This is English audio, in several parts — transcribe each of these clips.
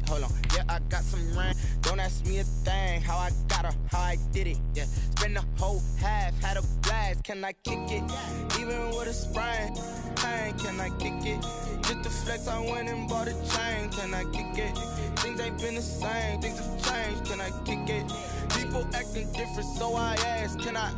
hold on. Yeah, I got some rain. Don't ask me a thing. How I got her, how I did it. Yeah, spend the whole half, had a blast. Can I kick it? Even with a sprain, pain, can I kick it? Just to flex, I went and bought a chain. Can I kick it? Things ain't been the same. Things have changed. Can I kick it? People acting different, so I ask, can I?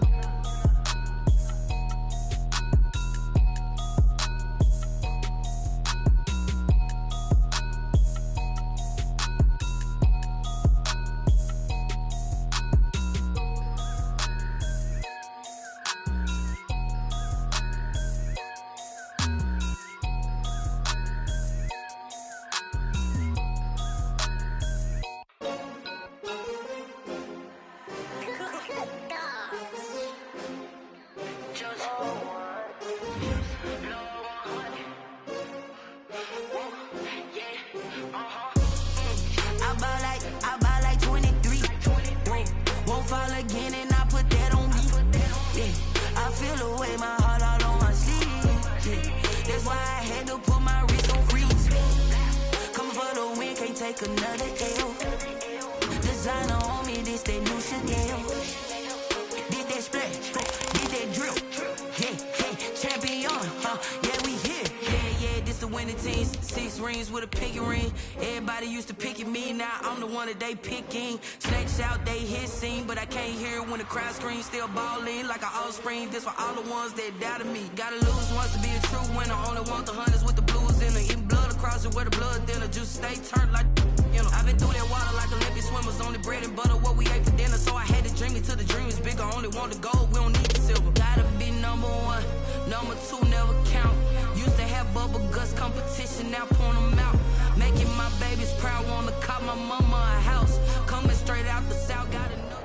They picking snakes out, they hissing, but I can't hear when the crowd screams. Still balling like an offspring. This for all the ones that doubted me. Gotta lose once to be a true winner. Only want the hunters with the blues in it. Eating blood across it where the blood thinner. Juice stay turned like you know. I've been through that water like Olympic swimmers. Only bread and butter what we ate for dinner. So I had to dream it till the dream is bigger. Only want the gold, we don't need the silver. Gotta be number one, number two never count. Used to have bubble guts competition, now point them out. Making my babies proud, wanna call my mama a house. Coming straight out the south, got enough.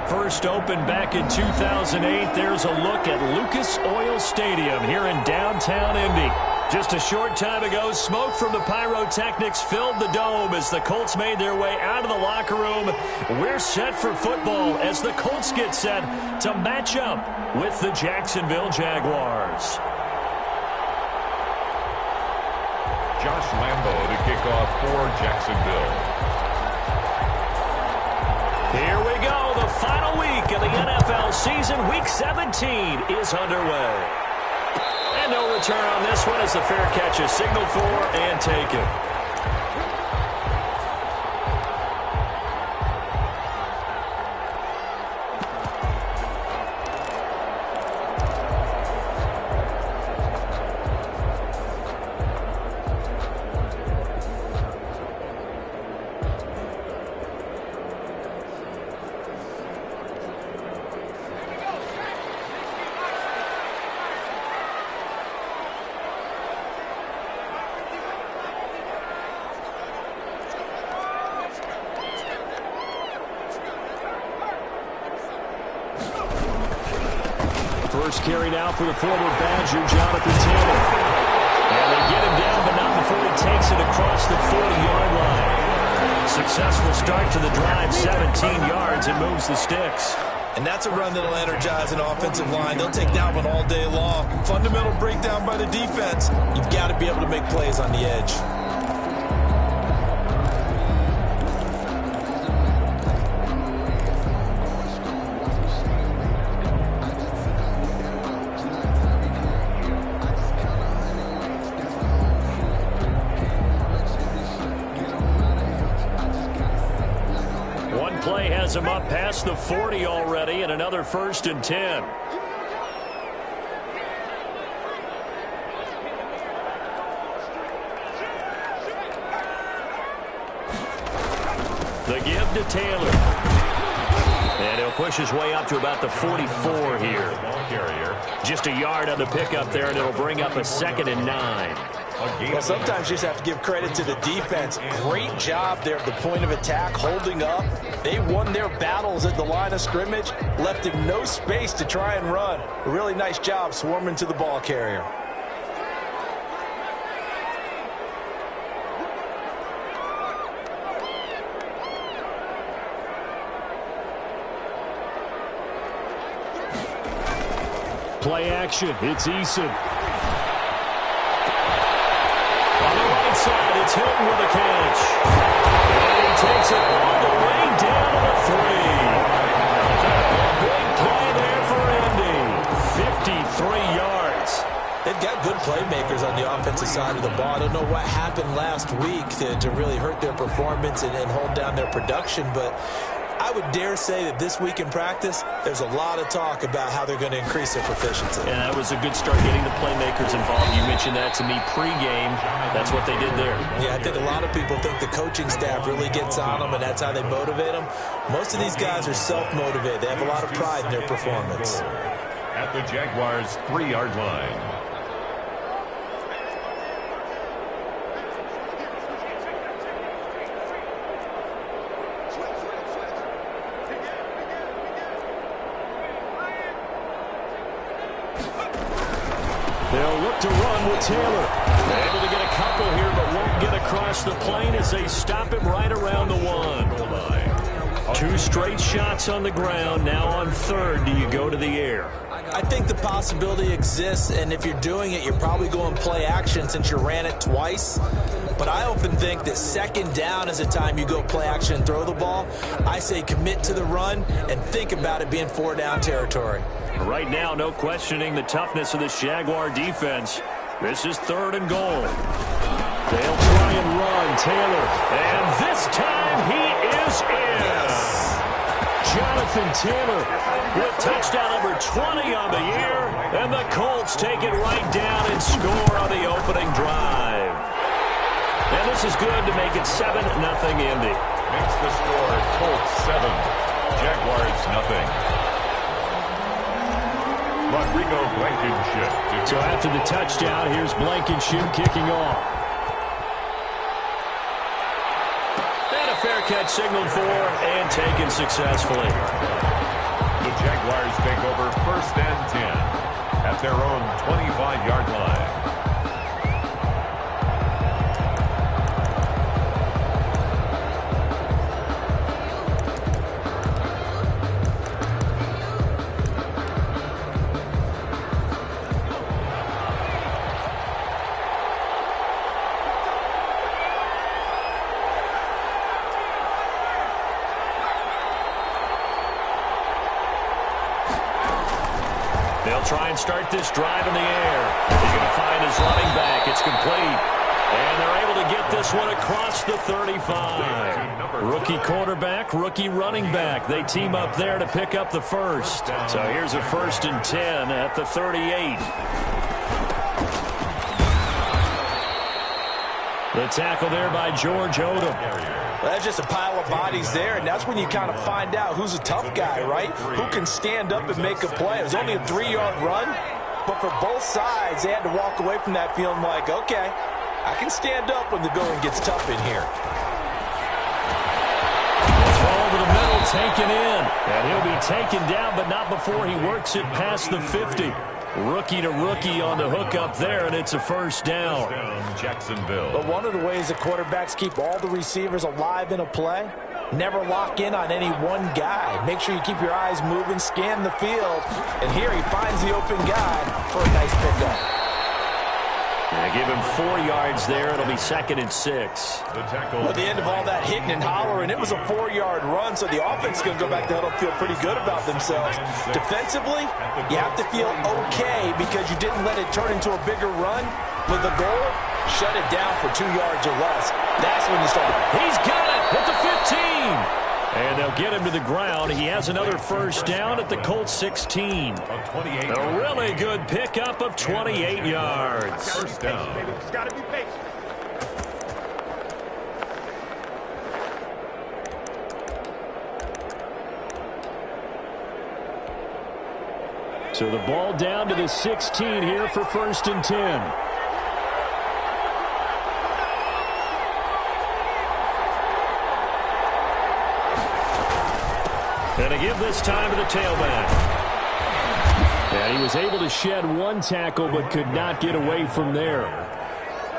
First opened back in 2008. There's a look at Lucas Oil Stadium here in downtown Indy. Just a short time ago, smoke from the pyrotechnics filled the dome as the Colts made their way out of the locker room. We're set for football as the Colts get set to match up with the Jacksonville Jaguars. Josh Lambo to kick off for Jacksonville. Here we go. The final week of the NFL season. Week 17 is underway. And no return on this one as the fair catch is signaled for and taken. First carry now for the former Badger, Jonathan Taylor. And they get him down, but not before he takes it across the 40-yard line. Successful start to the drive, 17 yards, and moves the sticks. And that's a run that'll energize an offensive line. They'll take that one all day long. Fundamental breakdown by the defense. You've got to be able to make plays on the edge. Play has him up past the 40 already, and another 1st and 10. The give to Taylor. And he'll push his way up to about the 44 here. Just a yard on the pickup there, and it'll bring up a 2nd and 9. Well, sometimes you just have to give credit to the defense. Great job there at the point of attack, holding up. They won their battles at the line of scrimmage, left him no space to try and run. A really nice job swarming to the ball carrier. Play action. It's Eason. Hilton with a catch. And he takes it all the way down to the 3. Big play there for Indy. 53 yards. They've got good playmakers on the offensive side of the ball. I don't know what happened last week to really hurt their performance and hold down their production, but I would dare say that this week in practice, there's a lot of talk about how they're going to increase their proficiency. And that was a good start getting the playmakers involved. You mentioned that to me pregame. That's what they did there. Yeah, I think a lot of people think the coaching staff really gets on them, and that's how they motivate them. Most of these guys are self-motivated. They have a lot of pride in their performance. At the Jaguars' 3-yard line. They'll look to run with Taylor. Able to get a couple here, but won't get across the plane as they stop him right around the 1. 2 straight shots on the ground. Now on 3rd, do you go to the air? I think the possibility exists, and if you're doing it, you're probably going play action since you ran it twice. But I often think that 2nd down is the time you go play action and throw the ball. I say commit to the run and think about it being 4-down territory. Right now, no questioning the toughness of this Jaguar defense. This is 3rd and goal. They'll try and run. Taylor. And this time he is in. Jonathan Taylor with touchdown number 20 on the year. And the Colts take it right down and score on the opening drive. And this is good to make it 7-0 Indy. Makes the score Colts 7, Jaguars nothing. Rodrigo Blankenship. So after the touchdown, here's Blankenship kicking off. And a fair catch signaled for and taken successfully. The Jaguars take over 1st and 10 at their own 25-yard line. They'll try and start this drive in the air. He's going to find his running back. It's complete. And they're able to get this one across the 35. Rookie quarterback, rookie running back. They team up there to pick up the first. So here's a 1st and 10 at the 38. The tackle there by George Odom. Well, that's just a pile of bodies there, and that's when you kind of find out who's a tough guy, right? Who can stand up and make a play. It was only a 3-yard run, but for both sides, they had to walk away from that feeling like, okay, I can stand up when the going gets tough in here. Throw over the middle, taken in. And he'll be taken down, but not before he works it past the 50. Rookie to rookie on the hook up there, and it's a 1st down. Jacksonville. But one of the ways the quarterbacks keep all the receivers alive in a play, never lock in on any one guy. Make sure you keep your eyes moving, scan the field, and here he finds the open guy for a nice pickup. They give him 4 yards there. It'll be 2nd and 6. The tackle. At the end of all that hitting and hollering, it was a 4-yard run, so the offense is going to go back to huddle and feel pretty good about themselves. Defensively, you have to feel okay because you didn't let it turn into a bigger run. With the goal, shut it down for 2 yards or less. That's when you start. He's got it at the 15. And they'll get him to the ground. He has another 1st down at the Colts 16. A really good pickup of 28 yards. 1st down. It's got to be patient. So the ball down to the 16 here for 1st and 10. And a give this time to the tailback. And he was able to shed 1 tackle but could not get away from there.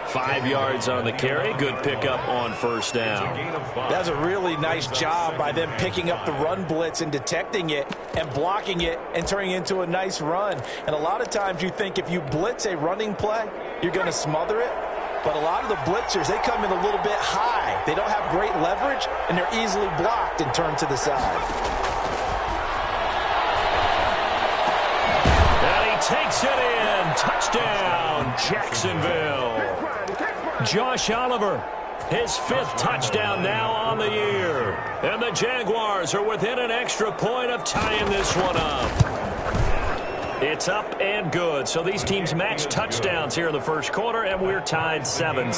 5 yards on the carry. Good pickup on 1st down. That's a really nice job by them picking up the run blitz and detecting it and blocking it and turning it into a nice run. And a lot of times you think if you blitz a running play, you're going to smother it. But a lot of the blitzers, they come in a little bit high. They don't have great leverage, and they're easily blocked and turned to the side. And he takes it in. Touchdown, Jacksonville. Josh Oliver, his 5th touchdown now on the year. And the Jaguars are within an extra point of tying this one up. It's up and good. So these teams match touchdowns here in the first quarter, and we're tied 7-7.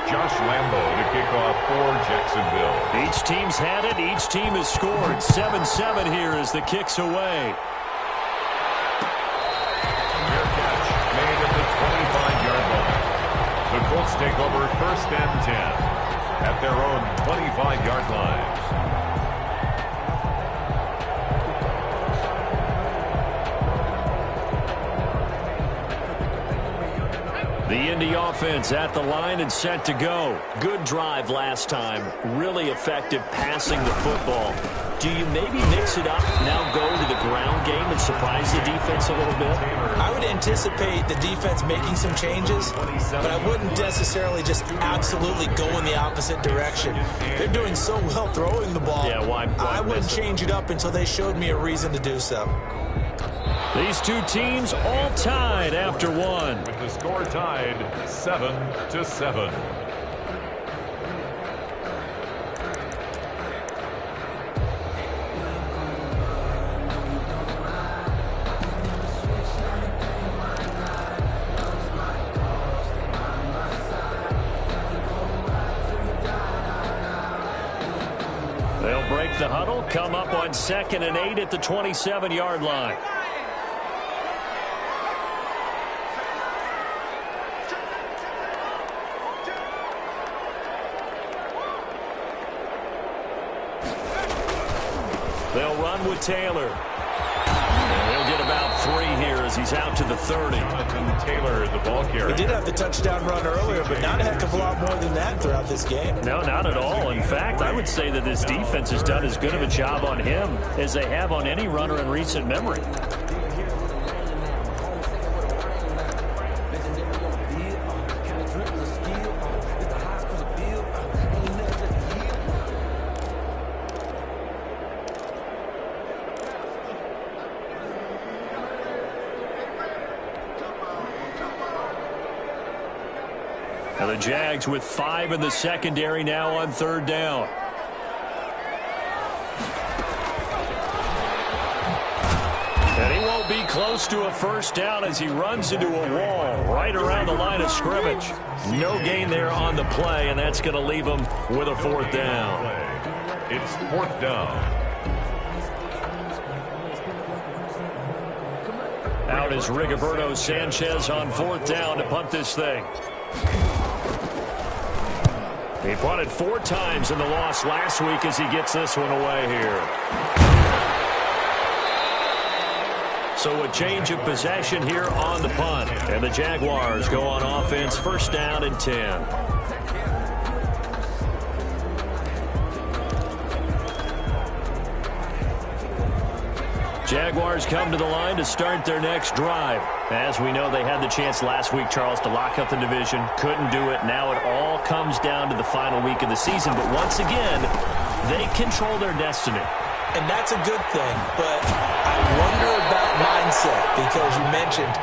Josh Lambo to kick off for Jacksonville. Each team's had it. Each team has scored. 7-7 here as the kick's away. Fair catch made at the 25-yard line. The Colts take over 1st and 10 at their own 25-yard line. The Indy offense at the line and set to go. Good drive last time. Really effective passing the football. Do you maybe mix it up, now go to the ground game and surprise the defense a little bit? I would anticipate the defense making some changes, but I wouldn't necessarily just absolutely go in the opposite direction. They're doing so well throwing the ball. Yeah, why I wouldn't change it up until they showed me a reason to do so. These two teams all tied after one. With the score tied 7-7. They'll break the huddle, come up on 2nd and 8 at the 27-yard line. They'll run with Taylor. And he'll get about 3 here as he's out to the 30. Jonathan Taylor, the ball carrier. We did have the touchdown run earlier, but not a heck of a lot more than that throughout this game. No, not at all. In fact, I would say that this defense has done as good of a job on him as they have on any runner in recent memory. And the Jags with 5 in the secondary now on 3rd down. And he won't be close to a first down as he runs into a wall right around the line of scrimmage. No gain there on the play, and that's going to leave him with a 4th down. It's 4th down. Out is Rigoberto Sanchez on 4th down to punt this thing. He punted 4 times in the loss last week as he gets this one away here. So a change of possession here on the punt. And the Jaguars go on offense, 1st down and 10. Jaguars come to the line to start their next drive. As we know, they had the chance last week, Charles, to lock up the division. Couldn't do it. Now it all comes down to the final week of the season. But once again, they control their destiny. And that's a good thing, but I wonder about mindset, because you mentioned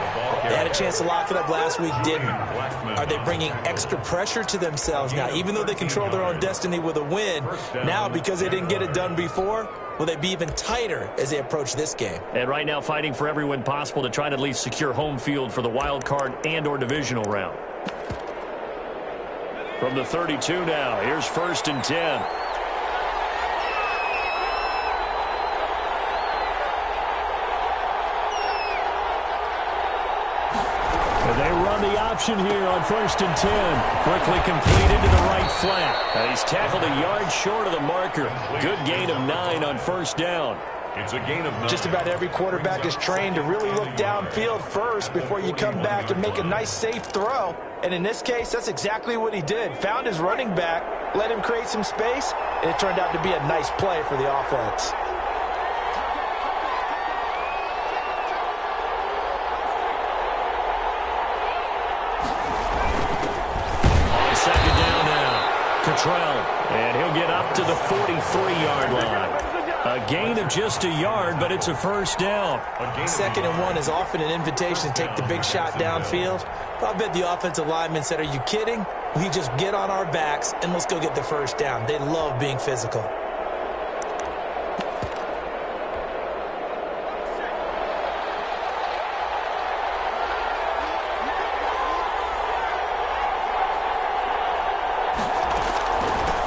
they had a chance to lock it up last week, didn't. Are they bringing extra pressure to themselves now, even though they control their own destiny with a win? Now, because they didn't get it done before, will they be even tighter as they approach this game? And right now fighting for every win possible to try to at least secure home field for the wild card and or divisional round. From the 32 now, here's 1st and 10. And they run the option here on 1st and 10. Quickly completed to the right flat. And he's tackled a yard short of the marker. Good gain of 9 on 1st down. It's a gain of 9. Just about every quarterback is trained to really look downfield first before you come back and make a nice, safe throw. And in this case, that's exactly what he did. Found his running back, let him create some space, and it turned out to be a nice play for the offense. Cottrell, and he'll get up to the 43-yard line. A gain of just a yard, but it's a first down. 2nd and 1 is often an invitation to take the big shot downfield. But I bet the offensive lineman said, are you kidding? We just get on our backs and let's go get the first down. They love being physical.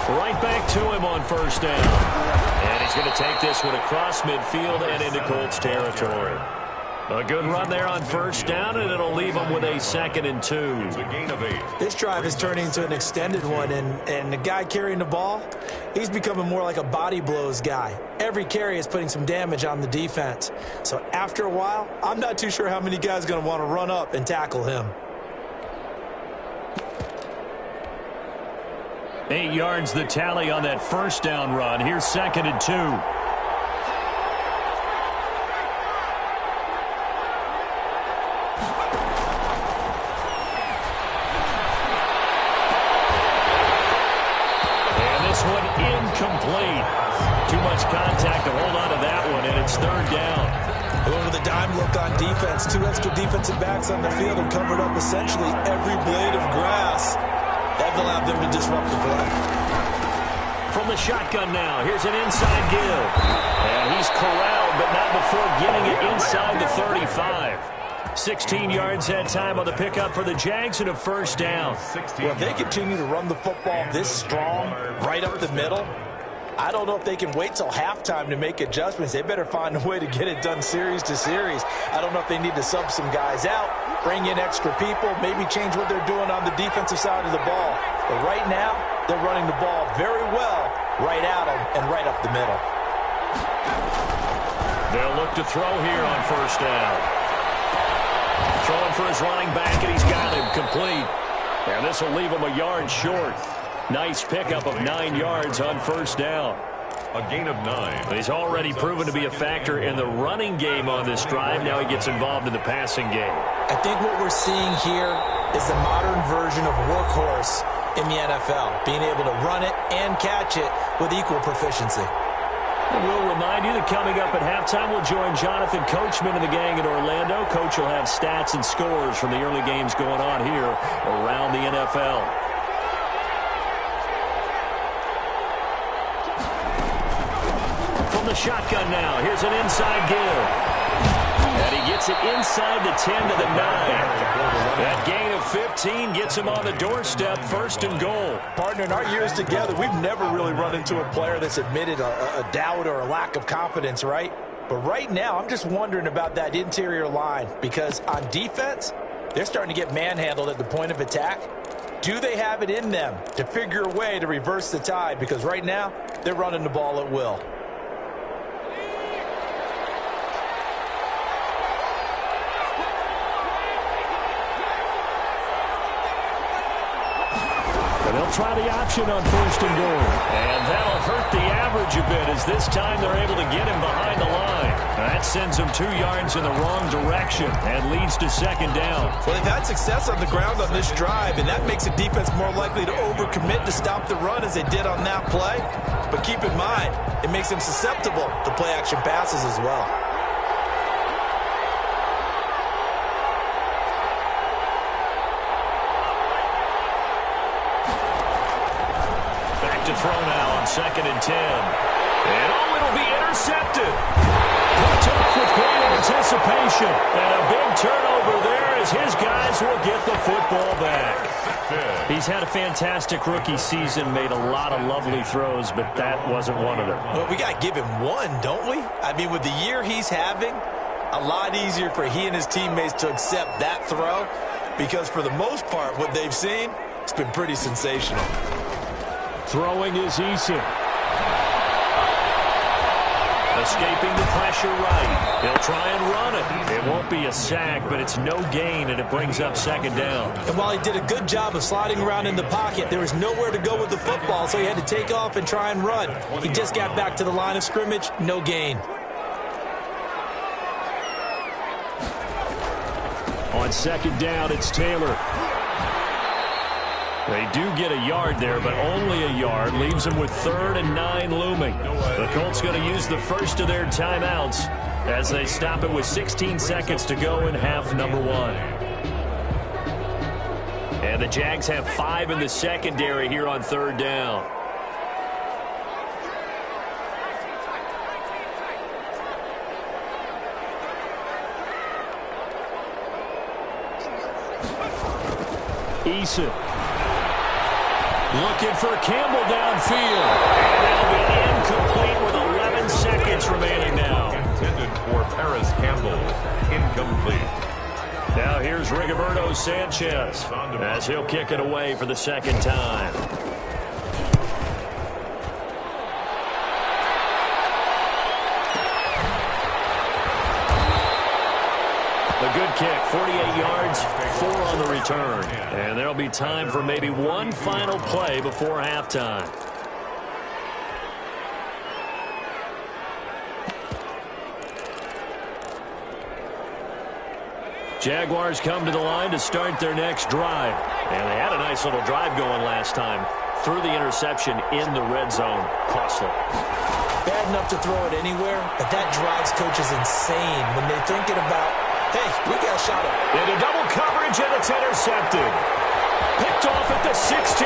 Right back to him on first down. And he's going to take this one across midfield and into Colts territory. A good run there on first down, and it'll leave them with a 2nd and 2. It's a gain of 8. This drive is turning into an extended one, and the guy carrying the ball, he's becoming more like a body blows guy. Every carry is putting some damage on the defense. So after a while, I'm not too sure how many guys are going to want to run up and tackle him. 8 yards the tally on that first down run. Here's 2nd and 2. Incomplete. Too much contact to hold on to that one, and it's 3rd down. Over the dime look on defense. 2 extra defensive backs on the field and covered up essentially every blade of grass. That allowed them to disrupt the play. From the shotgun now, here's an inside give. And he's corralled, but not before getting it inside the 35. 16 yards that time on the pickup for the Jags and a first down. Well, if they continue to run the football this strong, right up the middle, I don't know if they can wait till halftime to make adjustments. They better find a way to get it done series to series. I don't know if they need to sub some guys out, bring in extra people, maybe change what they're doing on the defensive side of the ball. But right now, they're running the ball very well right at them and right up the middle. They'll look to throw here on first down. Throwing for his running back, and he's got him complete. And this will leave him a yard short. Nice pickup of 9 yards on first down. A gain of 9. He's already proven to be a factor in the running game on this drive. Now he gets involved in the passing game. I think what we're seeing here is the modern version of workhorse in the NFL, being able to run it and catch it with equal proficiency. We'll remind you that coming up at halftime, we'll join Jonathan Coachman and the gang in Orlando. Coach will have stats and scores from the early games going on here around the NFL. From the shotgun now, here's an inside give. And he gets it inside the 10 to the 9. That gain of 15 gets him on the doorstep, 1st and goal. Partner, in our years together, we've never really run into a player that's admitted a doubt or a lack of confidence, right? But right now, I'm just wondering about that interior line, because on defense, they're starting to get manhandled at the point of attack. Do they have it in them to figure a way to reverse the tide? Because right now, they're running the ball at will. They'll try the option on 1st and goal. And that'll hurt the average a bit, as this time they're able to get him behind the line. That sends him 2 yards in the wrong direction and leads to 2nd down. Well, they've had success on the ground on this drive, and that makes the defense more likely to overcommit to stop the run as they did on that play. But keep in mind, it makes them susceptible to play-action passes as well. To throw now on 2nd and 10. And it'll be intercepted. Picked off with great anticipation. And a big turnover there as his guys will get the football back. He's had a fantastic rookie season, made a lot of lovely throws, but that wasn't one of them. Well, we got to give him one, don't we? I mean, with the year he's having, a lot easier for he and his teammates to accept that throw, because for the most part, what they've seen, it's been pretty sensational. Throwing is Eason. Escaping the pressure right. He'll try and run it. It won't be a sack, but it's no gain, and it brings up 2nd down. And while he did a good job of sliding around in the pocket, there was nowhere to go with the football, so he had to take off and try and run. He just got back to the line of scrimmage, no gain. On 2nd down, it's Taylor. They do get a yard there, but only a yard. Leaves them with 3rd and 9 looming. The Colts going to use the first of their timeouts as they stop it with 16 seconds to go in half number 1. And the Jags have 5 in the secondary here on 3rd down. Eason looking for Campbell downfield. And that'll be incomplete with 11 seconds remaining now. Intended for Paris Campbell. Incomplete. Now here's Rigoberto Sanchez as he'll kick it away for the second time. A good kick, 48 yards, 4 on the return. And there'll be time for maybe one final play before halftime. Jaguars come to the line to start their next drive. And they had a nice little drive going last time. Threw the interception in the red zone. Costly. Bad enough to throw it anywhere, but that drives coaches insane when they're thinking about, hey, we got a shot at it. Into double coverage, and it's intercepted. Picked off at the 16.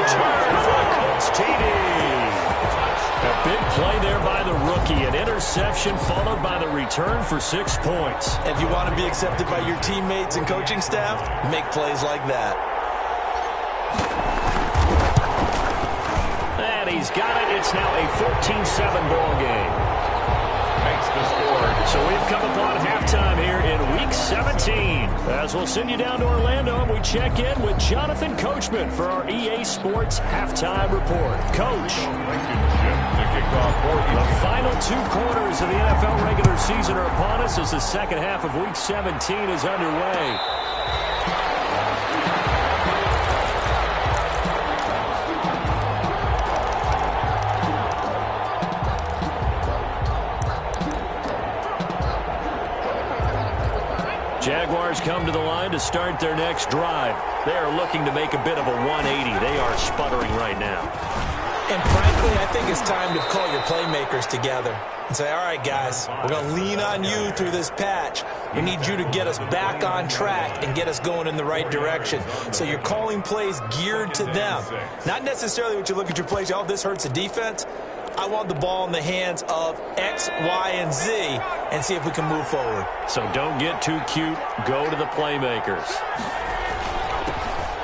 Return for a Colts TD. A big play there by the rookie. An interception followed by the return for 6 points. If you want to be accepted by your teammates and coaching staff, make plays like that. And he's got it. It's now a 14-7 ball game. Makes the score. So we've come upon halftime here in Week 17. As we'll send you down to Orlando and we check in with Jonathan Coachman for our EA Sports Halftime Report. Coach. The final 2 quarters of the NFL regular season are upon us as the second half of Week 17 is underway. Jaguars come to the line to start their next drive. They are looking to make a bit of a 180. They are sputtering right now. And frankly, I think it's time to call your playmakers together and say, all right, guys, we're going to lean on you through this patch. We need you to get us back on track and get us going in the right direction. So you're calling plays geared to them. Not necessarily what you look at your plays, oh, this hurts the defense. I want the ball in the hands of X, Y, and Z and see if we can move forward. So don't get too cute. Go to the playmakers.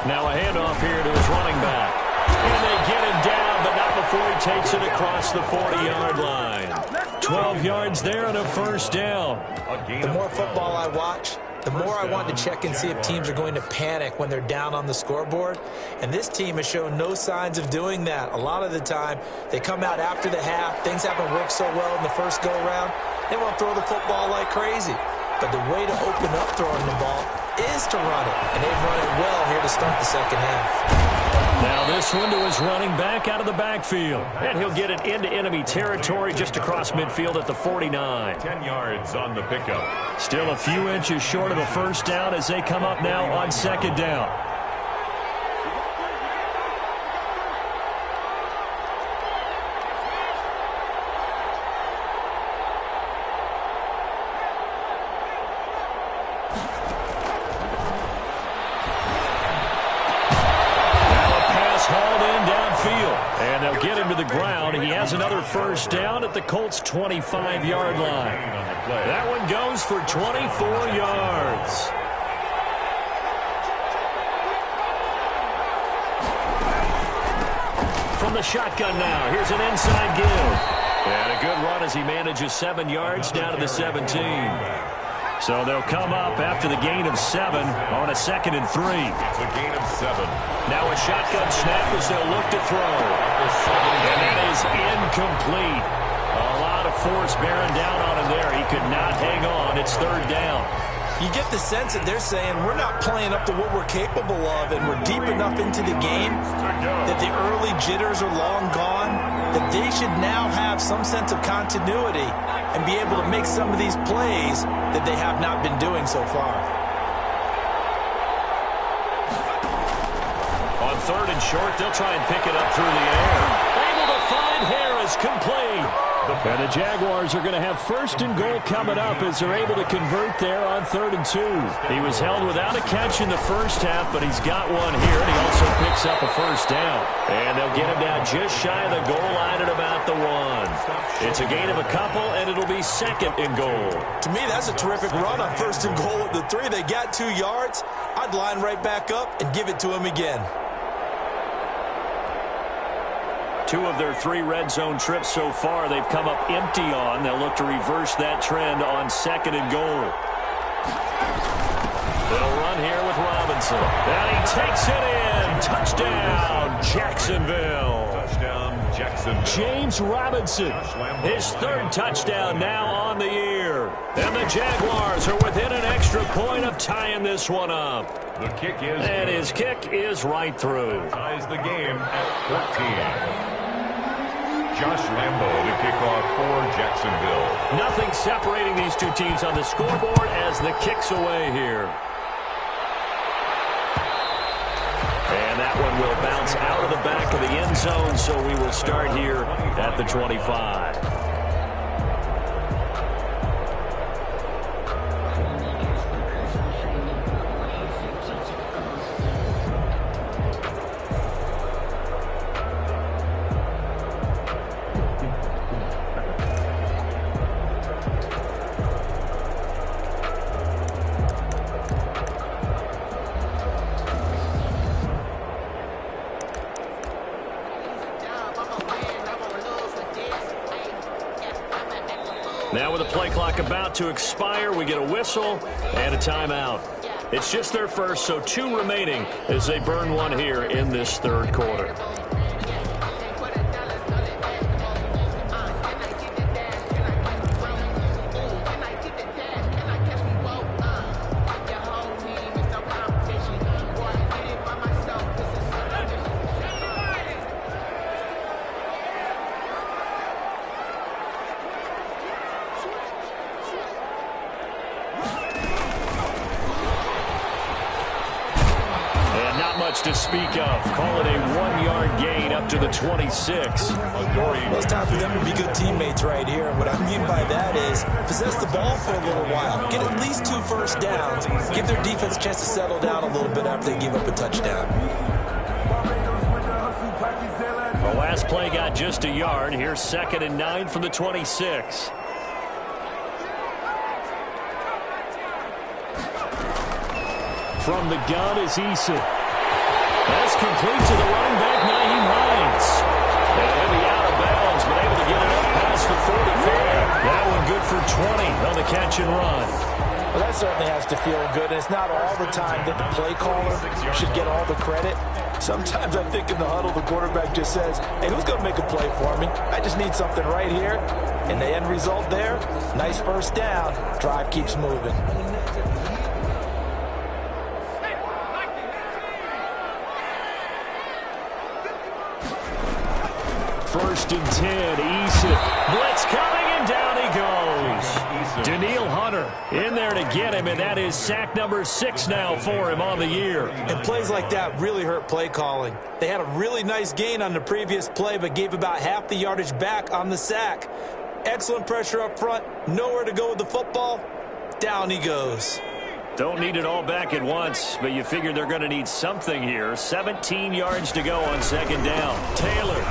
Now a handoff here to his running back. And they get him down, but not before he takes it across the 40-yard line. 12 yards there and a first down. The more football I watch, the more I want to check and see if teams are going to panic when they're down on the scoreboard. And this team has shown no signs of doing that. A lot of the time, they come out after the half. Things haven't worked so well in the first go-around. They want to throw the football like crazy. But the way to open up throwing the ball is to run it. And they've run it well here to start the second half. Now this one to his running back out of the backfield. And he'll get it into enemy territory just across midfield at the 49. 10 yards on the pickup. Still a few inches short of a first down as they come up now on second down. And they'll get him to the ground. He has another first down at the Colts' 25-yard line. That one goes for 24 yards. From the shotgun now, here's an inside give. And a good run as he manages 7 yards down to the 17. So they'll come up after the gain of 7 on a 2nd and 3. It's a gain of 7. Now a shotgun snap as they'll look to throw. And that is incomplete. A lot of force bearing down on him there. He could not hang on. It's 3rd down. You get the sense that they're saying we're not playing up to what we're capable of, and we're deep enough into the game that the early jitters are long gone. that they should now have some sense of continuity and be able to make some of these plays that they have not been doing so far. On 3rd and short, they'll try and pick it up through the air. Able to find Harris, complete. And the Jaguars are going to have 1st and goal coming up as they're able to convert there on 3rd and 2. He was held without a catch in the first half, but he's got one here, and he also picks up a 1st down. And they'll get him down just shy of the goal line at about the 1. It's a gain of a couple, and it'll be 2nd and goal. To me, that's a terrific run on 1st and goal at the 3. They got 2 yards. I'd line right back up and give it to him again. 2 of their 3 red zone trips so far they've come up empty on. They'll look to reverse that trend on 2nd and goal. They'll run here with Robinson. And he takes it in. Touchdown, Jacksonville. Touchdown, Jacksonville. James Robinson, his 3rd touchdown now on the year. And the Jaguars are within an extra point of tying this one up. The kick is And good. his kick is right through. Ties the game at 14. Josh Lambo to kick off for Jacksonville. Nothing separating these 2 teams on the scoreboard as the kick's away here. And that one will bounce out of the back of the end zone, so we will start here at the 25. Now with the play clock about to expire, we get a whistle and a timeout. It's just their first, so 2 remaining as they burn one here in this 3rd quarter. To speak of. Call it a 1-yard gain up to the 26. Well, it's time for them to be good teammates right here. And what I mean by that is possess the ball for a little while. Get at least 2 first downs. Give their defense a chance to settle down a little bit after they give up a touchdown. The last play got just a yard. Here's 2nd and 9 from the 26. From the gun is Eason. That's complete to the running back, Nyheim Hines. And he'll be out of bounds, but able to get it up past the 45. That one good for 20 on the catch and run. Well, that certainly has to feel good, and it's not all the time that the play caller should get all the credit. Sometimes I think in the huddle, the quarterback just says, hey, who's going to make a play for me? I just need something right here. And the end result there, nice 1st down. Drive keeps moving. 1st and 10, Eason. Blitz coming, and down he goes. Danielle Hunter in there to get him, and that is sack number 6 now for him on the year. And plays like that really hurt play calling. They had a really nice gain on the previous play, but gave about half the yardage back on the sack. Excellent pressure up front, nowhere to go with the football. Down he goes. Don't need it all back at once, but you figure they're going to need something here. 17 yards to go on 2nd down. Taylor.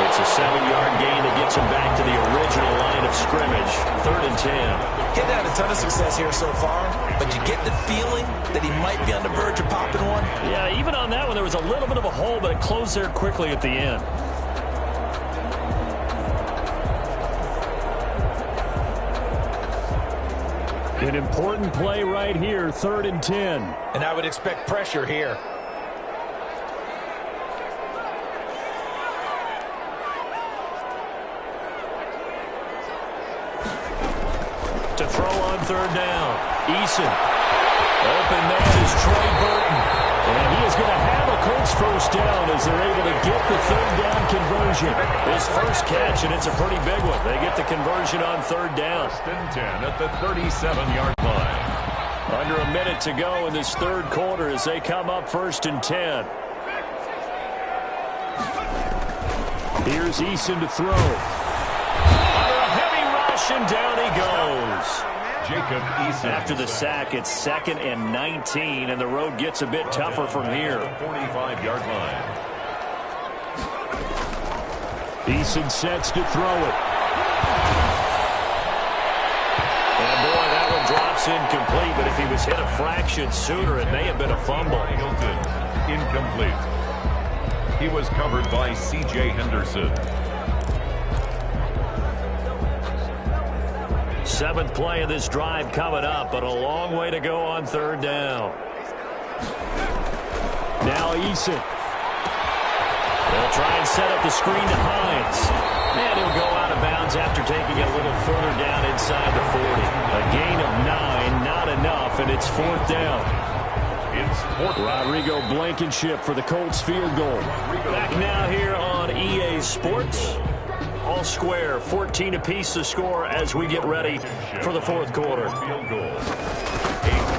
It's a 7-yard gain that gets him back to the original line of scrimmage. 3rd and 10. He's had a ton of success here so far, but you get the feeling that he might be on the verge of popping one. Yeah, even on that one, there was a little bit of a hole, but it closed there quickly at the end. An important play right here, 3rd and 10. And I would expect pressure here. To throw on 3rd down. Eason. Open man is Trey Burton. And he is going to have a Colts first down as they're able to get the third down conversion. His first catch, and it's a pretty big one. They get the conversion on third down. First and 10 at the 37-yard line. Under a minute to go in this third quarter as they come up first and 10. Here's Eason to throw. Under a heavy rush, and down he goes. Jacob Eason. After the sack, it's 2nd and 19, and the road gets a bit tougher from here. 45-yard line. Eason sets to throw it. And boy, that one drops incomplete, but if he was hit a fraction sooner, it may have been a fumble. Hilton, incomplete. He was covered by C.J. Henderson. 7th play of this drive coming up, but a long way to go on third down. Now Eason. They'll try and set up the screen to Hines. And he'll go out of bounds after taking it a little further down inside the 40. A gain of 9, not enough, and it's 4th down. It's 4th. Rodrigo Blankenship for the Colts field goal. Back now here on EA Sports. All square, 14 apiece to score as we get ready for the fourth quarter. Field goal. A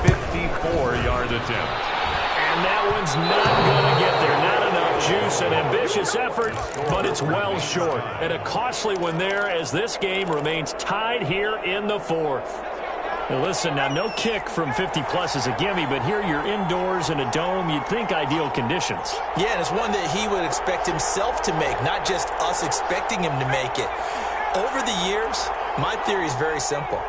54-yard attempt. And that one's not going to get there. Not enough juice. An ambitious effort, but it's well short. And a costly one there as this game remains tied here in the fourth. Now listen, now no kick from 50-plus is a gimme, but here you're indoors in a dome. You'd think ideal conditions. Yeah, and it's one that he would expect himself to make, not just us expecting him to make it. Over the years, my theory is very simple.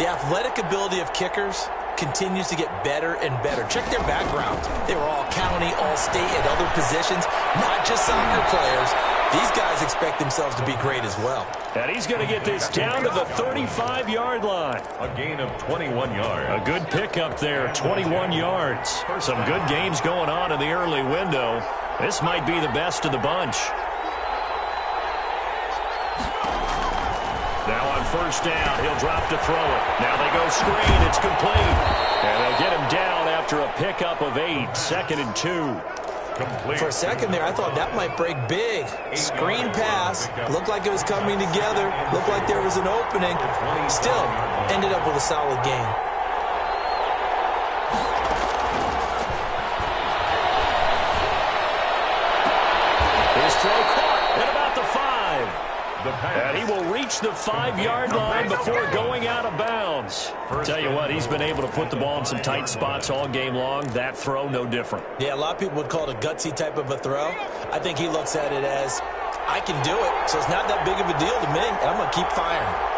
The athletic ability of kickers continues to get better and better. Check their backgrounds. They were all county, all state at other positions, not just soccer players. These guys expect themselves to be great as well. And he's going to get this down to the 35-yard line. A gain of 21 yards. A good pickup there, 21 yards. Some good games going on in the early window. This might be the best of the bunch. Now on first down, he'll drop to throw it. Now they go screen, it's complete. And they'll get him down after a pickup of 8, 2nd and 2. Complete. For a second there, I thought that might break big. Screen pass. Looked like it was coming together. Looked like there was an opening. Still, ended up with a solid game. His throw caught at about the 5. And he will reach the 5-yard line before going out of bounds. Tell you what, he's been able to put the ball in some tight spots all game long. That throw, no different. Yeah, a lot of people would call it a gutsy type of a throw. I think he looks at it as, I can do it, so it's not that big of a deal to me, and I'm going to keep firing.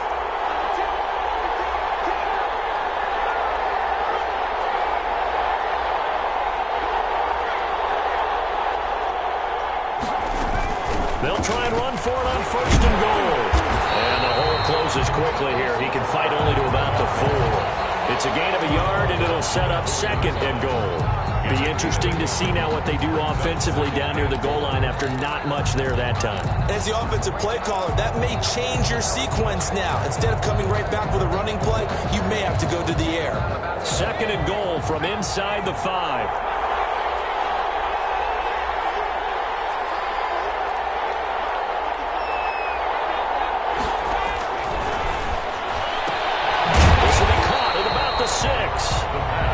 They'll try and run for it on first and goal. And the hole closes quickly here. He can fight only to about the 4. It's a gain of a yard, and it'll set up 2nd and goal. Be interesting to see now what they do offensively down near the goal line after not much there that time. As the offensive play caller, that may change your sequence now. Instead of coming right back with a running play, you may have to go to the air. 2nd and goal from inside the 5.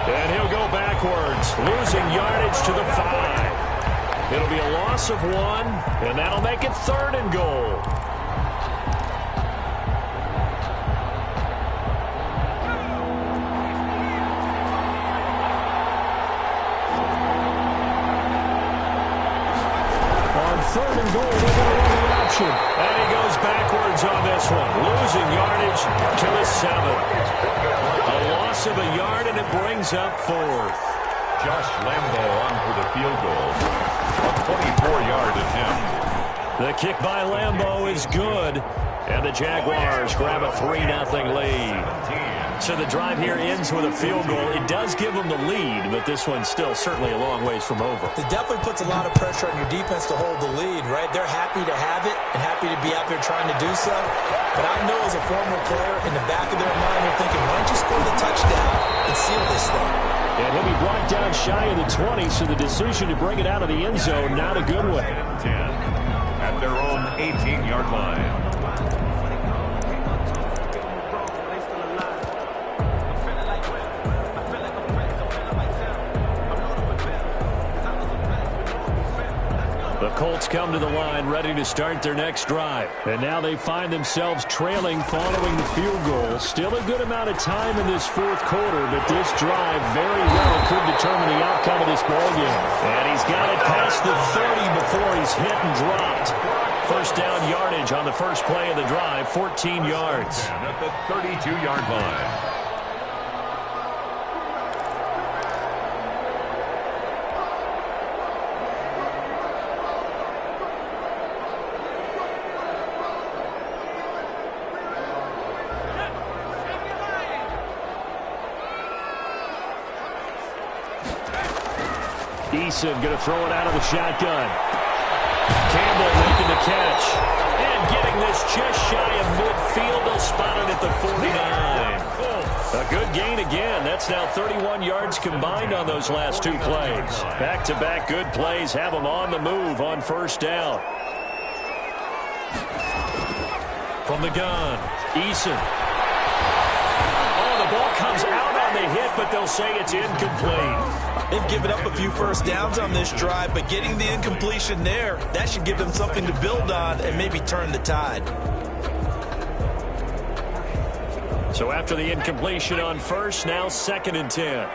And he'll go backwards, losing yardage to the 5. It'll be a loss of 1, and that'll make it 3rd and goal. On 3rd and goal, they're going to run the option. And he goes backwards on this one, losing yardage to the 7. A loss of a yard, and it brings up 4th. Josh Lambo on for the field goal. A 24-yard attempt. The kick by Lambo is good. And the Jaguars grab a 3-0 lead. So the drive here ends with a field goal. It does give them the lead, but this one's still certainly a long ways from over. It definitely puts a lot of pressure on your defense to hold the lead, right? They're happy to have it and happy to be out there trying to do so. But I know as a former player, in the back of their mind, they're thinking, why don't you score the touchdown and seal this thing? And he'll be brought down shy of the 20, so the decision to bring it out of the end zone, not a good one. 10 at their own 18-yard line. The Colts come to the line ready to start their next drive. And now they find themselves trailing following the field goal. Still a good amount of time in this fourth quarter, but this drive very well could determine the outcome of this ballgame. And he's got it past the 30 before he's hit and dropped. First down yardage on the first play of the drive, 14 yards. At the 32-yard line. Eason going to throw it out of the shotgun. Campbell making the catch. And getting this just shy of midfield. They'll spot it at the 49. A good gain again. That's now 31 yards combined on those last two plays. Back-to-back good plays have them on the move on first down. From the gun, Eason. Oh, the ball comes out on the hit, but they'll say it's incomplete. They've given up a few first downs on this drive, but getting the incompletion there, that should give them something to build on and maybe turn the tide. So after the incompletion on first, now 2nd and 10.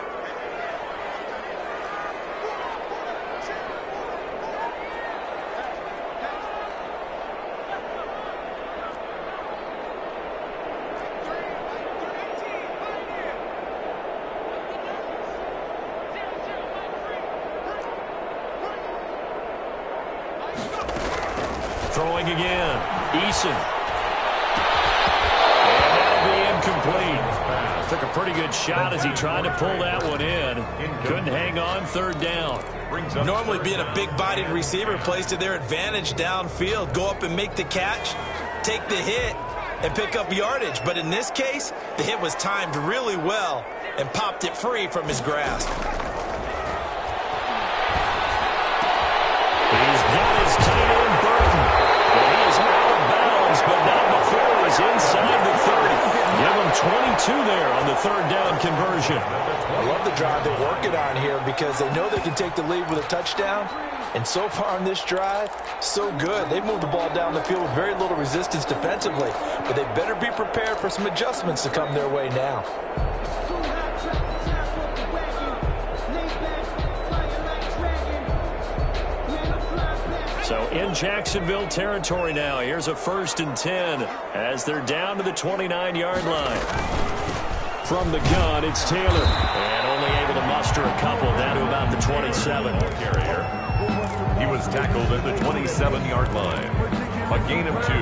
Throwing again. Eason. And that'll be incomplete. Took a pretty good shot as he tried to pull that one in. Couldn't hang on, third down. Normally being a big-bodied receiver plays to their advantage downfield. Go up and make the catch, take the hit, and pick up yardage. But in this case, the hit was timed really well and popped it free from his grasp. He's got his tight end Burton. And he is out of bounds, but not before he's inside the 30. Give him 22 there on the third down conversion. I love the drive they're working on here because they know they can take the lead with a touchdown. And so far on this drive, so good. They moved the ball down the field with very little resistance defensively. But they better be prepared for some adjustments to come their way now. So in Jacksonville territory now. Here's a 1st and 10 as they're down to the 29-yard line. From the gun, it's Taylor. And only able to muster a couple down to about the 27. Carrier. He was tackled at the 27-yard line. A gain of 2.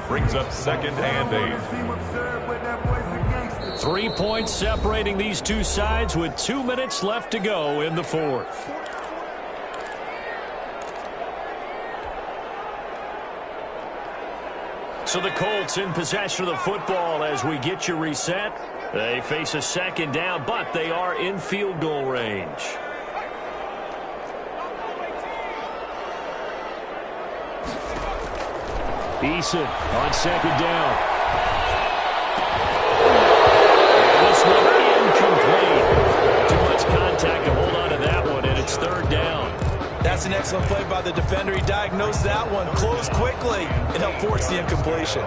Brings up 2nd and 8. 3 points separating these two sides with 2 minutes left to go in the fourth. So the Colts in possession of the football as we get you reset. They face a 2nd down, but they are in field goal range. Eason on 2nd down. And this one incomplete. Too much contact to hold on to that one, and it's 3rd down. That's an excellent play by the defender. He diagnosed that one, closed quickly, and helped force the incompletion.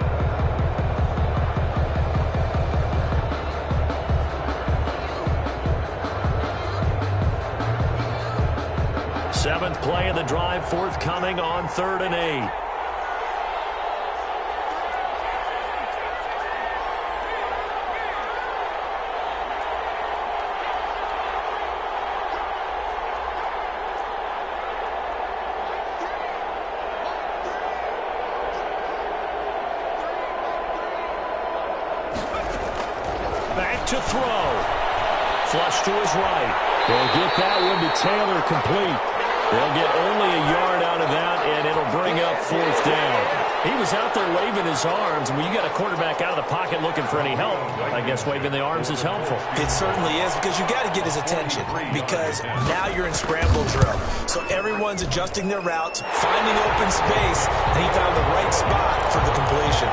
Seventh play of the drive, forthcoming on 3rd and 8. to throw. Flush to his right. They'll get that one to Taylor complete. They'll get only a yard out of that, and it'll bring up 4th down. He was out there waving his arms. When you got a quarterback out of the pocket looking for any help, I guess waving the arms is helpful. It certainly is, because you got to get his attention, because now you're in scramble drill. So everyone's adjusting their routes, finding open space, and he found the right spot for the completion.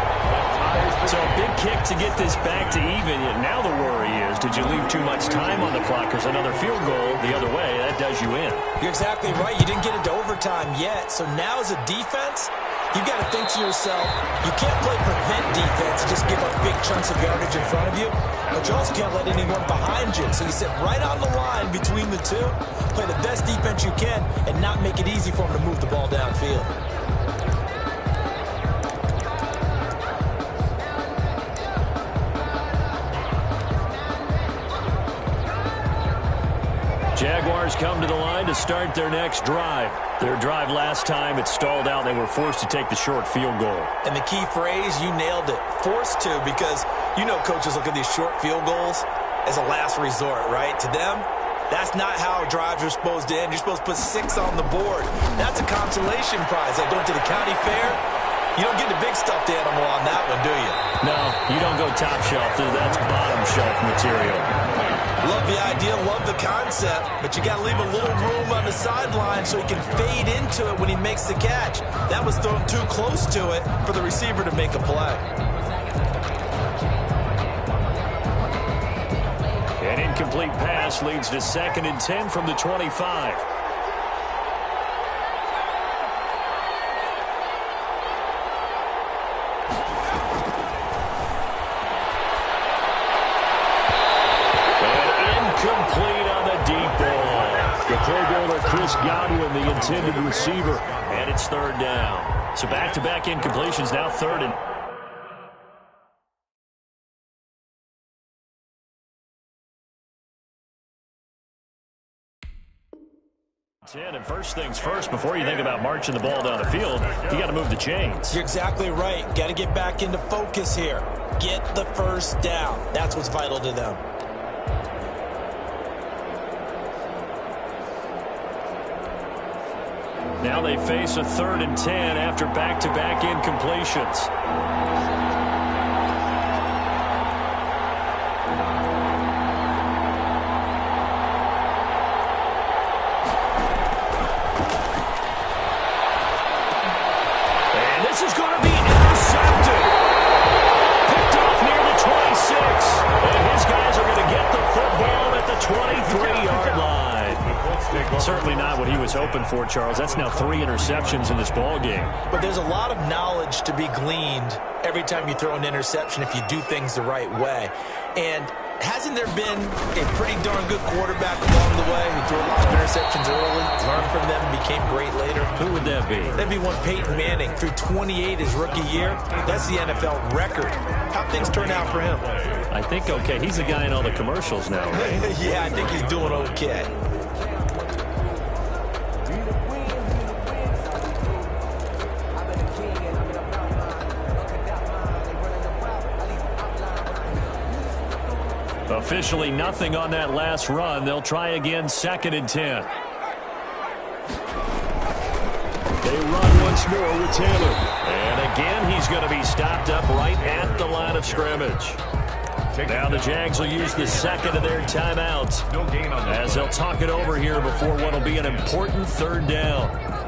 So a big kick to get this back to even. Now the worry is, did you leave too much time on the clock? Because another field goal the other way, that does you in. You're exactly right. You didn't get it to overtime yet. So now as a defense, you've got to think to yourself, you can't play prevent defense and just give up big chunks of yardage in front of you, but you also can't let anyone behind you. So you sit right on the line between the two, play the best defense you can, and not make it easy for them to move the ball downfield. Jaguars come to the line to start their next drive. Their drive last time, it stalled out. They were forced to take the short field goal. And the key phrase, you nailed it, forced to, because you know coaches look at these short field goals as a last resort, right? To them, that's not how drives are supposed to end. You're supposed to put 6 on the board. That's a consolation prize. Like going to the county fair, you don't get the big stuffed animal on that one, do you? No, you don't go top shelf. That's bottom shelf material. Love the idea, love the concept, but you got to leave a little room on the sideline so he can fade into it when he makes the catch. That was thrown too close to it for the receiver to make a play. An incomplete pass leads to 2nd and 10 from the 25. Chris Godwin, the intended receiver, and it's 3rd down. So back-to-back incompletions, now 3rd and... And first things first, before you think about marching the ball down the field, you got to move the chains. You're exactly right. Got to get back into focus here. Get the first down. That's what's vital to them. Now they face a 3rd and 10 after back-to-back incompletions. And this is going to be intercepted. Picked off near the 26. And his guys are going to get the football at the 23-yard line. Certainly not what he was hoping for, Charles. That's now 3 interceptions in this ball game. But there's a lot of knowledge to be gleaned every time you throw an interception if you do things the right way. And hasn't there been a pretty darn good quarterback along the way who threw a lot of interceptions early, learned from them, and became great later? Who would that be? That'd be one Peyton Manning. Threw 28 his rookie year. That's the NFL record. How things turn out for him? I think okay. He's the guy in all the commercials now, right? Yeah, I think he's doing okay. Officially nothing on that last run. They'll try again, 2nd and 10. They run once more with Taylor. And again, he's going to be stopped up right at the line of scrimmage. Now the Jags will use the 2nd of their timeouts as they'll talk it over here before what will be an important 3rd down.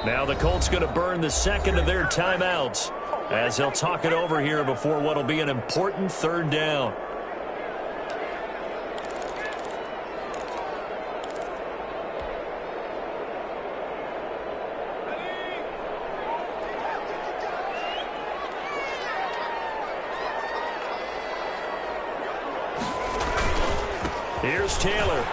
Now the Colts going to burn the 2nd of their timeouts as they'll talk it over here before what will be an important 3rd down. Here's Taylor.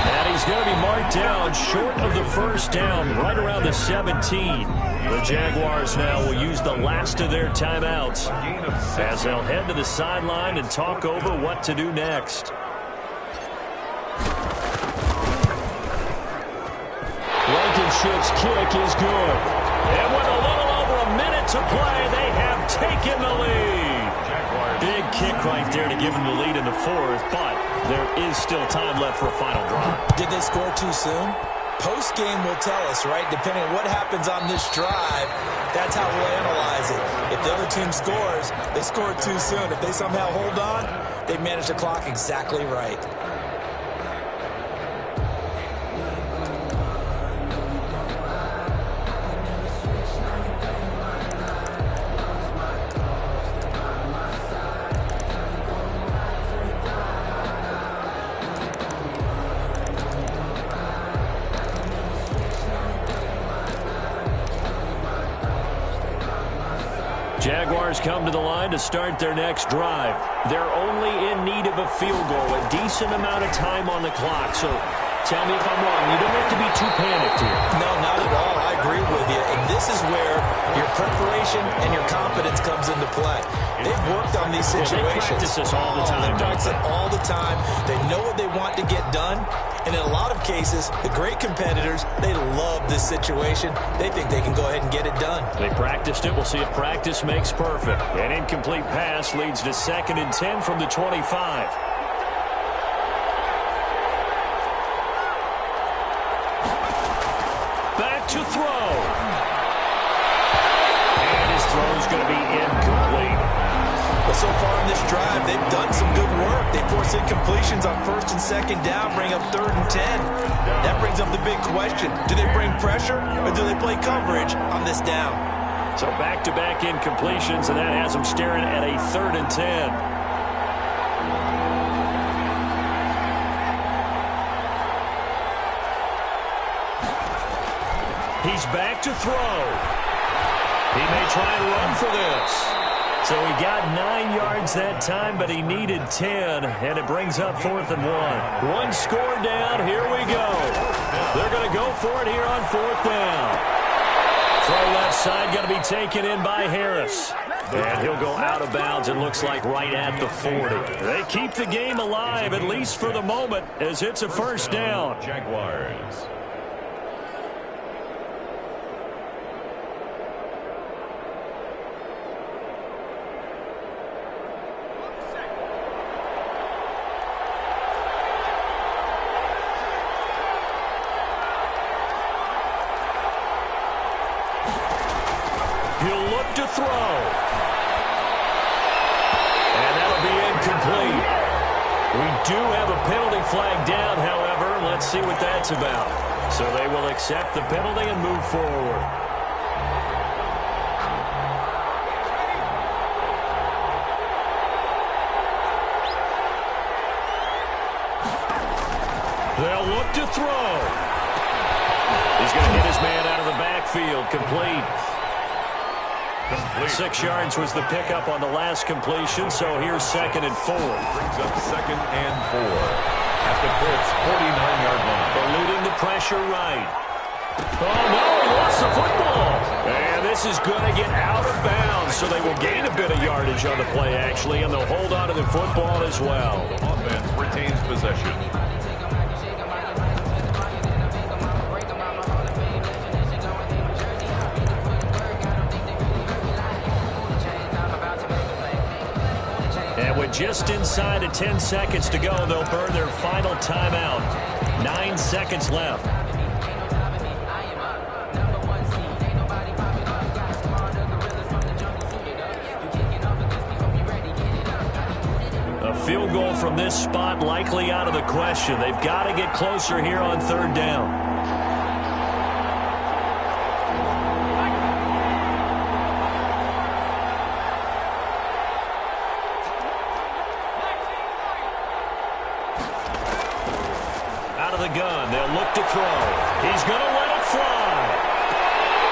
And he's is going to be marked down short of the first down, right around the 17. The Jaguars now will use the last of their timeouts as they'll head to the sideline and talk over what to do next. Blankenship's kick is good. And with a little over a minute to play, they have taken the lead. Big kick right there to give them the lead in the fourth, but there is still time left for a final drive. Did they score too soon? Post-game will tell us, right? Depending on what happens on this drive, that's how we'll analyze it. If the other team scores, they scored too soon. If they somehow hold on, they manage the clock exactly right. Jaguars come to the line to start their next drive. They're only in need of a field goal, a decent amount of time on the clock. So tell me if I'm wrong. You don't have to be too panicked here. No, not at all. I agree with you. And this is where your preparation and your confidence comes into play. They've worked on these situations. They practice this all the time. They practice it all the time. They know what they want to get done. And in a lot of cases, the great competitors, they love this situation. They think they can go ahead and get it done. They practiced it. We'll see if practice makes perfect. An incomplete pass leads to 2nd and 10 from the 25. Back to throw. And his throw is going to be incomplete. Well, so far in this drive, they've done some good work. They force incompletions on 1st and 2nd down, bring up 3rd and 10. That brings up the big question. Do they bring pressure or do they play coverage on this down? So back-to-back incompletions, and that has them staring at a 3rd and 10. He's back to throw. He may try and run for this. So he got 9 yards that time, but he needed 10, and it brings up 4th and 1. One score down. Here we go. They're going to go for it here on 4th down. Throw left side going to be taken in by Harris. And he'll go out of bounds, it looks like right at the 40. They keep the game alive, at least for the moment, as it's a 1st down. Jaguars. He'll look to throw. And that'll be incomplete. We do have a penalty flag down, however. Let's see what that's about. So they will accept the penalty and move forward. They'll look to throw. He's going to hit his man out of the backfield. Complete. 6 yards was the pickup on the last completion, so here's 2nd and 4. Brings up 2nd and 4 at the Colts 49-yard line. Eluding the pressure right. Oh, no, he lost the football. And this is going to get out of bounds, so they will gain a bit of yardage on the play, actually, and they'll hold on to the football as well. The offense retains possession. And with just inside of 10 seconds to go, they'll burn their final timeout. 9 seconds left. A field goal from this spot likely out of the question. They've got to get closer here on 3rd down. The gun. They'll look to throw. He's going to let it fly.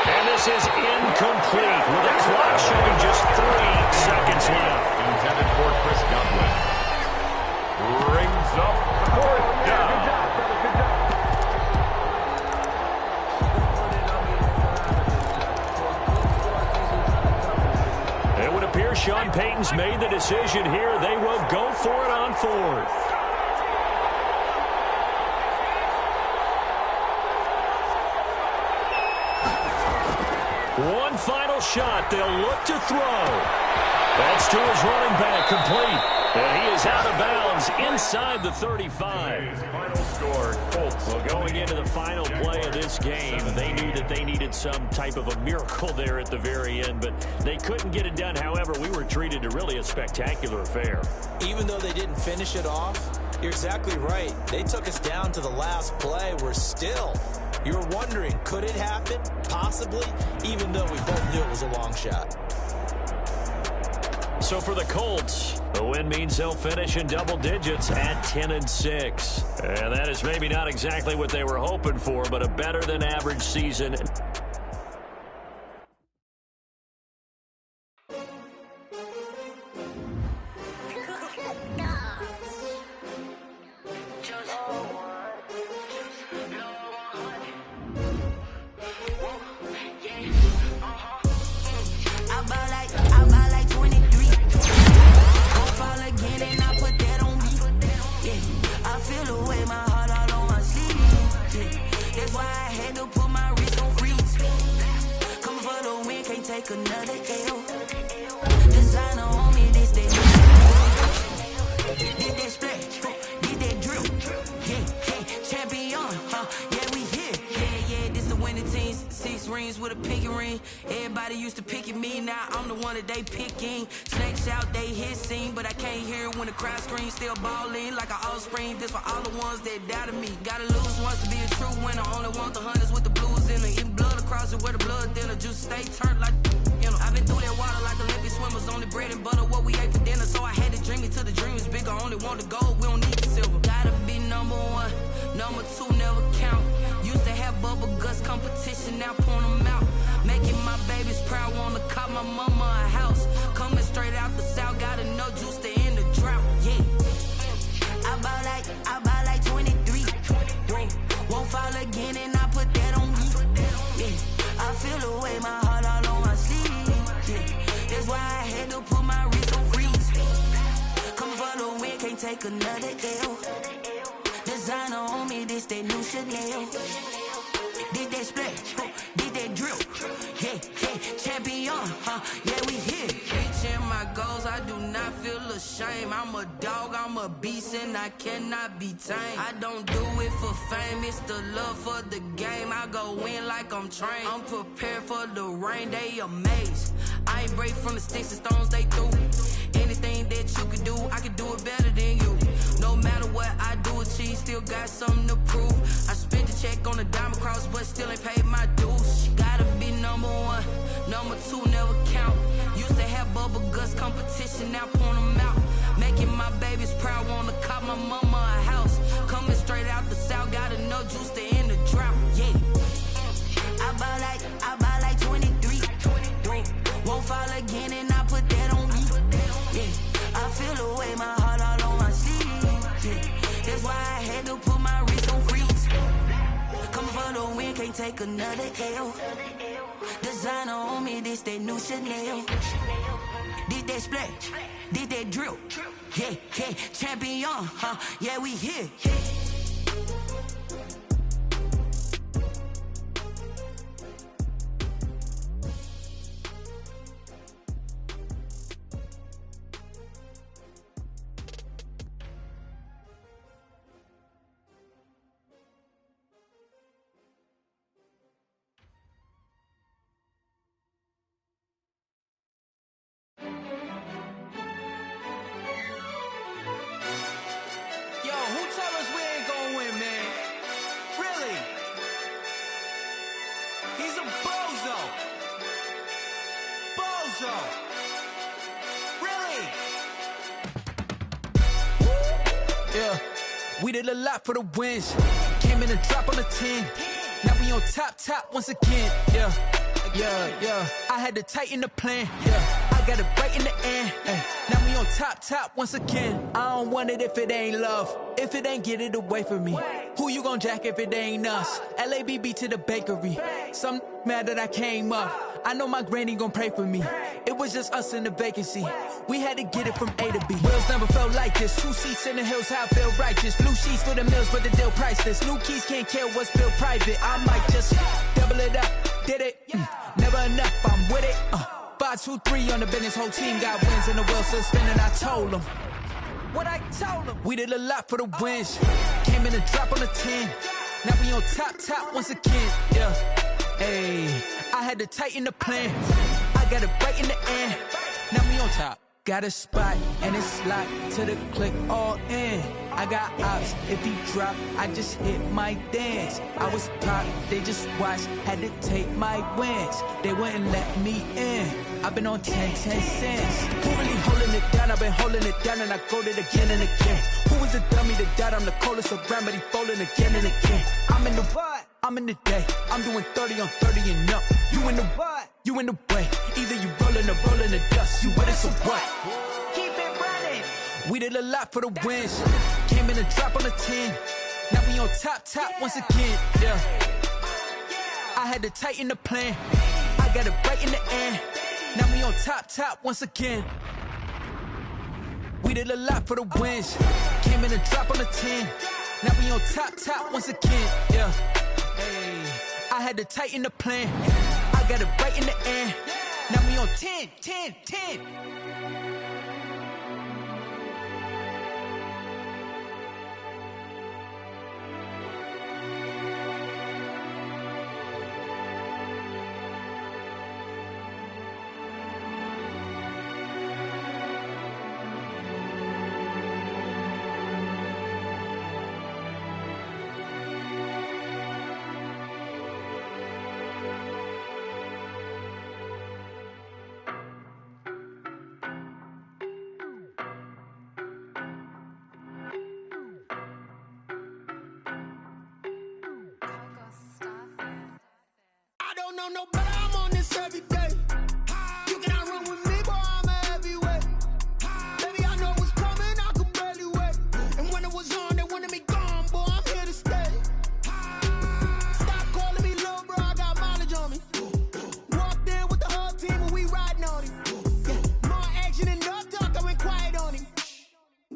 And this is incomplete with a clock showing just 3 seconds left. Intended for Chris Godwin. Brings up 4th down. appears Sean Payton's made the decision here. They will go for it on fourth. One final shot. They'll look to throw. That's to his running back, complete. And he is out of bounds inside the 35. Final score, Colts. Well, going into the final play of this game, they knew that they needed some type of a miracle there at the very end, but they couldn't get it done. However, we were treated to really a spectacular affair. Even though they didn't finish it off, you're exactly right. They took us down to the last play. You were wondering, could it happen? Possibly, even though we both knew it was a long shot. So for the Colts, the win means they'll finish in double digits at 10-6. And that is maybe not exactly what they were hoping for, but a better than average season. With a pinky ring, everybody used to pick at me. Now I'm the one that they picking. Snakes out, they hissing, but I can't hear it when the crowd screams. Still balling like an offspring. This for all the ones that doubted me. Gotta lose once to be a true winner. Only want the hunters with the blues in it. Eating blood across it where the blood thinner. Juice stay turned like you know. I've been through that water like Olympic swimmers. Only bread and butter what we ate for dinner. So I had to dream it till the dream is bigger. Only want the gold, we don't need the silver. Gotta be number one, number two never count. Used to have bubble guts competition, now point them out. Making my babies proud, wanna call my mama a house. Coming straight out the south, gotta know juice to end the drought. Yeah, I buy like 23. Won't fall again, and I put that on me. Yeah, I feel the way, my heart all on my sleeve. Yeah, that's why I had to put my wrist on freeze. Come for the win, can't take another L. Designer on me, this that new Chanel. Did that splash, did that drill. Yeah, champion, yeah, we here. Reaching my goals, I do not feel ashamed. I'm a dog, I'm a beast, and I cannot be tamed. I don't do it for fame, it's the love for the game. I go in like I'm trained. I'm prepared for the rain, they amazed. I ain't break from the sticks and stones they threw. Anything that you could do, I could do it better than you. No matter what I do, achieve, still got something to prove. I spent the check on the diamond cross, but still ain't paid my dues. Gotta be number one, number two never count. Used to have bubble guts competition, now point them out. Making my babies proud, wanna call my mama a house. Coming straight out the south, gotta know juice to end the drought. Yeah, I buy like 23. Won't fall again, and I put that on me. Yeah, I feel the way, my heart all on my sleeve. Yeah, that's why I had to put my wrist on freeze. Coming for the win, can't take another L. Designer on me, this that new Chanel. Did that splash, did that drill. Yeah, champion, yeah, we here. We did a lot for the wins. Came in a drop on the 10. Now we on top once again. Yeah. I had to tighten the plan. Yeah. I got it right in the end. Now we on top once again. I don't want it if it ain't love. If it ain't, get it away from me. Who you gon' jack if it ain't us? LABB to the bakery. Some mad that I came up. I know my granny gon' pray for me. It was just us in the vacancy. We had to get it from A to B. Wheels never felt like this. 2 seats in the hills, how I feel righteous. Blue sheets for the mills, but the deal priceless. New keys can't kill what's built private. I might just double it up, did it. Never enough, I'm with it. 5, 2, 3 on the business. Whole team got wins and the wheels still spinning. I told them what I told them. We did a lot for the wins. Came in a drop on the 10. Now we on top once again. Yeah. Hey, I had to tighten the plan. I got it right in the end. Now we on top. Got a spot and it's locked to the click all in. I got ops, if he drop, I just hit my dance. I was pop, they just watched, had to take my wins. They wouldn't let me in. I've been on 10 cents. Who really holding it down? I've been holding it down and I go it again and again. Who was the dummy that died? I'm the coldest around, but he folding again and again. I'm in the what? I'm in the day. I'm doing 30 on 30 and up. You in the what? You in the way. Either you rolling or rolling the dust. You with us or what? Keep it running. We did a lot for the wins. Came in a drop on the 10. Now we on top once again. Yeah. I had to tighten the plan. I got it right in the end. Now we on top once again. We did a lot for the wins. Came in a drop on the 10. Now we on top once again. Yeah. Hey, I had to tighten the plan. I got it right in the end. Now we on 10. No, but I'm on this every day. You cannot run with me, boy, I'm a heavyweight. Baby, I know what's coming, I could barely wait. And when it was on, they wanted me gone, boy, I'm here to stay. Stop calling me little bro, I got mileage on me. Walked in with the whole team and we riding on him. Yeah, more action and no talk, I went quiet on him.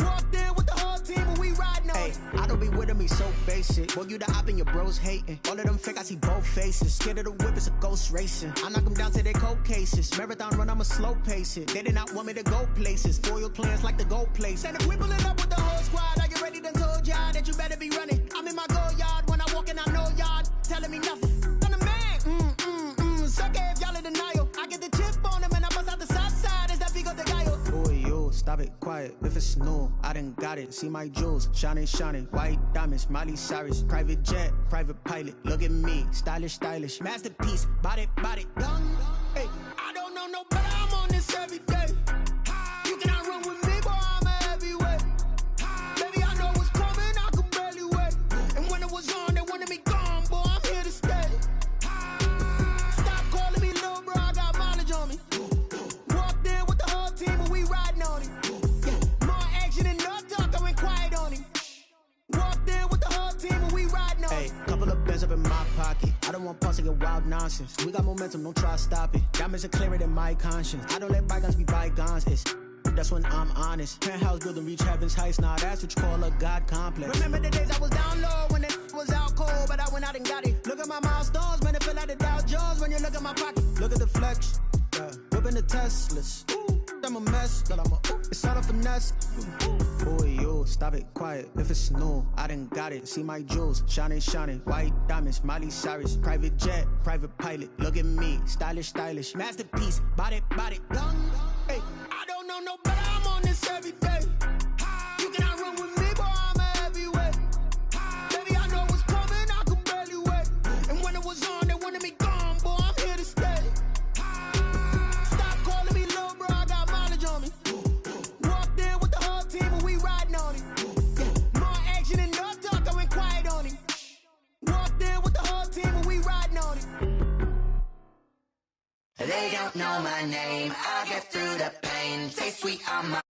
Walked in with the whole team and we riding on him. I don't be with him, he's so basic. Boy, you the op and your bros hating. All of them fake, I see both faces. Scared of the whip, it's a ghost racing. I knock them down to their cold cases. Marathon run, I'ma slow pace it. They did not want me to go places. Foil plans like the gold place. And if we pulling up with the whole squad, I get ready to told y'all that you better be running. I'm in my go yard when I walk in, I know y'all telling me nothing. I'm the man, sucker if y'all in denial. I get the chip on them and I bust out the south side. Is that big of the guy? Boy, you stop it, quiet. If it's new, I done got it. See my jewels, shining, white diamonds, Miley Cyrus, private jet, private pilot. Look at me, stylish, masterpiece, body, young. Hey, I don't know no better. I'm on this every day. You cannot run with me, boy, I'm a heavyweight. Baby, I know what's coming, I could barely wait. And when it was on, they wanted me gone, boy, I'm here to stay. Stop calling me little bro, I got mileage on me. Walked in with the whole team and we riding on him. Yeah, more action and no talk, I went quiet on him. Walked in with the whole team and we riding on him. Hey, couple of bands up in my pocket. I don't want pulse to get wild nonsense. We got momentum, don't try to stop it. Diamonds are clearer than my conscience. I don't let bygones be bygones. That's when I'm honest. Penthouse building, reach heaven's heights. Now that's what you call a God complex. Remember the days I was down low when it was out cold, but I went out and got it. Look at my milestones, man, it feel like the Dow Jones when you look at my pocket. Look at the flex, yeah. Whipping the Teslas. Ooh, I'm a mess, but it's all a finesse. Boy, you stop it, quiet. If it's new, I done got it. See my jewels, shining, white diamonds, Miley Cyrus, private jet, private pilot. Look at me, stylish, masterpiece, body, young. Hey, I don't know no better. I'm on this every day. You cannot run with me, boy, I'm a heavyweight. Baby, I know what's coming, I could barely wait. And when it was on, they wanted me gone, boy, I'm here to stay. Stop calling me little bro, I got mileage on me. Walked in with the whole team and we riding on him. Yeah, more action and no talk, I went quiet on him. Walked in with the whole team and we riding on him. They don't know my name, I'll get through the pain. Taste sweet on my